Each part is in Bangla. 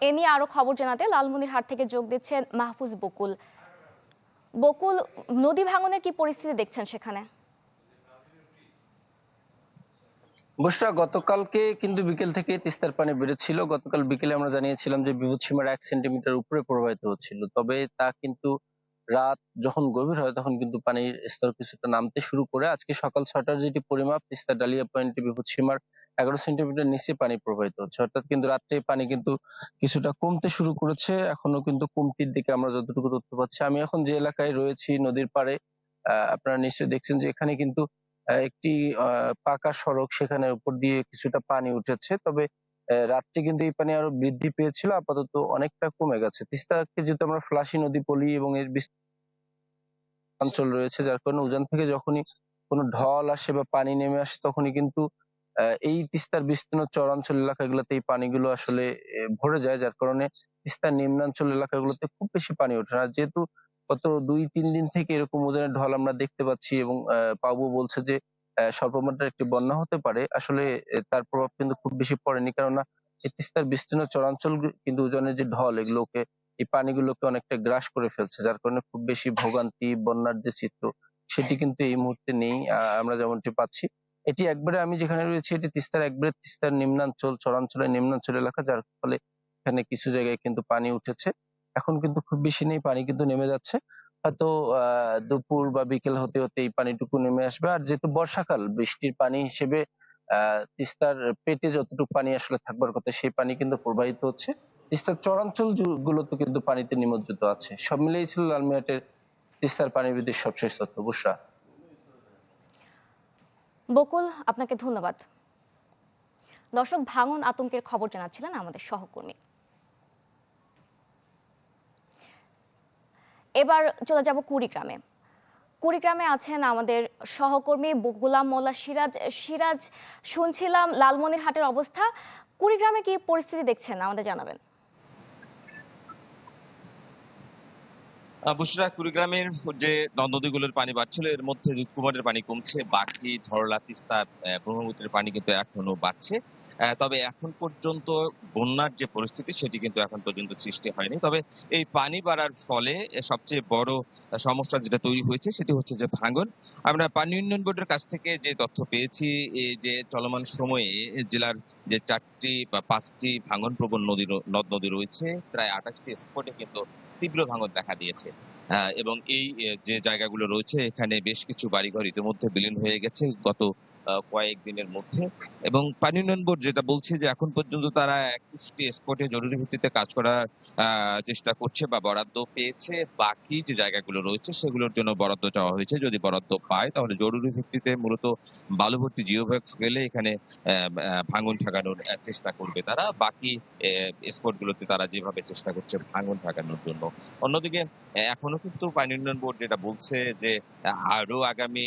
এ নিয়ে আরো খবর জানাতে লালমনিরহাট থেকে যোগ দিচ্ছেন মাহফুজ বকুল। বকুল, নদী ভাঙনের কি পরিস্থিতি দেখছেন সেখানে? বুশরা, গতকালকে কিন্তু বিকেল থেকে তিস্তার পানি বেড়েছিল। গতকাল বিকেলে আমরা জানিয়েছিলাম যে বিপদসীমার 1 সেন্টিমিটার উপরে প্রবাহিত হচ্ছিল, তবে তা কিন্তু রাত যখন গভীর হয় তখন কিন্তু পানির স্তর কিছুটা নামতে শুরু করে আজকে সকাল 6টার যেটি পরিমাপ, তিস্তা ডালিয়া পয়েন্টে বিপদসীমার 11 সেন্টিমিটার নিচে পানি প্রবাহিত হচ্ছে, অর্থাৎ কিন্তু রাত্রে পানি কিন্তু কিছুটা কমতে শুরু করেছে। এখনো কিন্তু কমতির দিকে আমরা যতটুকু তথ্য পাচ্ছি। আমি এখন যে এলাকায় রয়েছি নদীর পাড়ে, আপনারা নিশ্চয়ই দেখছেন যে এখানে কিন্তু একটি পাকা সড়ক, সেখানের উপর দিয়ে কিছুটা পানি উঠেছে। তবে রাত্রে কিন্তু এই পানি আরো বৃদ্ধি পেয়েছিল, আপাতত অনেকটা কমে গেছে। তিস্তাকে যেহেতু আমরা ফ্লাশি নদী বলি এবং এর অঞ্চল রয়েছে, যার কারণে উজান থেকে যখনই কোনো ঢল আসে বা পানি নেমে আসে তখনই কিন্তু এই তিস্তার বিস্তীর্ণ চরাঞ্চল এলাকাগুলোতে এই পানিগুলো আসলে ভরে যায়, যার কারণে তিস্তার নিম্নাঞ্চল এলাকাগুলোতে খুব বেশি পানি ওঠে না। যেহেতু গত 2-3 দিন থেকে এরকম উজানের ঢল আমরা দেখতে পাচ্ছি এবং পাবো বলছে যে স্বল্পমাত্রার একটি বন্যা হতে পারে। আসলে তার প্রভাব কিন্তু খুব বেশি পড়েনি, কেননা এই তিস্তার বিস্তীর্ণ চরাঞ্চল কিন্তু উজানের যে ঢল এগুলোকে, এই পানিগুলোকে অনেকটা গ্রাস করে ফেলছে, যার কারণে খুব বেশি ভোগান্তি, বন্যার যে চিত্র সেটি কিন্তু এই মুহূর্তে নেই। আমরা যেমনটি পাচ্ছি, এটি একবারে, আমি যেখানে রয়েছি এটি তিস্তার একবারে তিস্তার নিম্নাঞ্চল, চরাঞ্চলের নিম্নাঞ্চল এলাকা, যার ফলে এখানে কিছু জায়গায় কিন্তু পানি উঠেছে। এখন কিন্তু খুব বেশি নেই, পানি কিন্তু নেমে যাচ্ছে। হয়তো দুপুর বা বিকেল হতে হতে এই পানিটুকু নেমে আসবে। আর যেহেতু বর্ষাকাল, বৃষ্টির পানি হিসেবে তিস্তার পেটে যতটুকু পানি আসলে থাকবার কথা সেই পানি কিন্তু প্রবাহিত হচ্ছে। তিস্তার চরাঞ্চল গুলোতে কিন্তু পানিতে নিমজ্জিত আছে। সব মিলিয়ে ছিল লালমিয়াটের তিস্তার পানি বৃদ্ধির সবশেষ তথ্য। বুশরা। বকুল, আপনাকে ধন্যবাদ। দর্শক, ভাঙন আতঙ্কের খবর জানাচ্ছিলেন আমাদের সহকর্মী। এবার চলে যাব কুড়িগ্রামে। কুড়িগ্রামে আছেন আমাদের সহকর্মী গোলাম মোল্লা সিরাজ। সিরাজ, শুনছিলাম লালমনিরহাটের অবস্থা, কুড়িগ্রামে কি পরিস্থিতি দেখছেন আমাদের জানাবেন। বুশরা, কুড়িগ্রামের যে নদীগুলোর পানি বাড়ছিল এর মধ্যে দুধকুমারের পানি কমছে, বাকি ধরলা, তিস্তা, ব্রহ্মপুত্রের পানি কিন্তু এখনো বাড়ছে। তবে এখন পর্যন্ত বন্যার যে পরিস্থিতি সেটি কিন্তু এখন পর্যন্ত সৃষ্টি হয়নি। তবে এই পানি বাড়ার ফলে সবচেয়ে বড় সমস্যা যেটা তৈরি হয়েছে সেটি হচ্ছে যে ভাঙন। আমরা পানি উন্নয়ন বোর্ডের কাছ থেকে যে তথ্য পেয়েছি, এই যে চলমান সময়ে জেলার যে 4টি বা 5টি ভাঙন প্রবণ নদ নদী রয়েছে, প্রায় 28টি স্পটে কিন্তু তীব্র ভাঙন দেখা দিয়েছে। এবং এই যে জায়গাগুলো রয়েছে এখানে বেশ কিছু বাড়িঘর ইতিমধ্যে বিলীন হয়ে গেছে গত কয়েকদিনের মধ্যে। এবং পানি উন্নয়ন বোর্ড যেটা বলছে যে এখন পর্যন্ত তারা 21টি স্পটে জরুরি ভিত্তিতে কাজ করার চেষ্টা করছে বা বরাদ্দ পেয়েছে। বাকি যে জায়গাগুলো রয়েছে সেগুলোর জন্য বরাদ্দ চাওয়া হয়েছে। যদি বরাদ্দ পায় তাহলে জরুরি ভিত্তিতে মূলত বালু ভর্তি জিও ব্যাগ ফেলে এখানে ভাঙন ঠেকানোর চেষ্টা করবে তারা। বাকি স্পট গুলোতে তারা যেভাবে চেষ্টা করছে ভাঙন ঠেকানোর জন্য। অন্যদিকে এখনো কিন্তু পানি উন্নয়ন বোর্ড যেটা বলছে যে আরো আগামী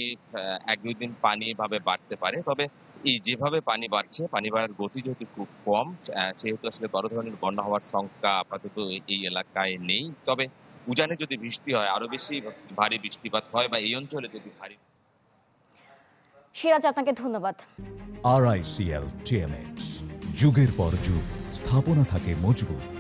1-2 দিন পানি ভাবে বাড়তে পারে। তবে এই যেভাবে পানি বাড়ছে, পানি বাড়ার গতি যেহেতু খুব কম, সেহেতু আসলে বড় ধরনের বন্যা হওয়ার শঙ্কা আপাতত এই এলাকায় নেই। তবে উজানে যদি বৃষ্টি হয়, আরো বেশি ভারী বৃষ্টিপাত হয় বা এই অঞ্চলে যদি ভারী। সিরাজ, আপনাকে ধন্যবাদ। RICL TMX, যুগের পর যুগ স্থাপনা থাকে মজবুত।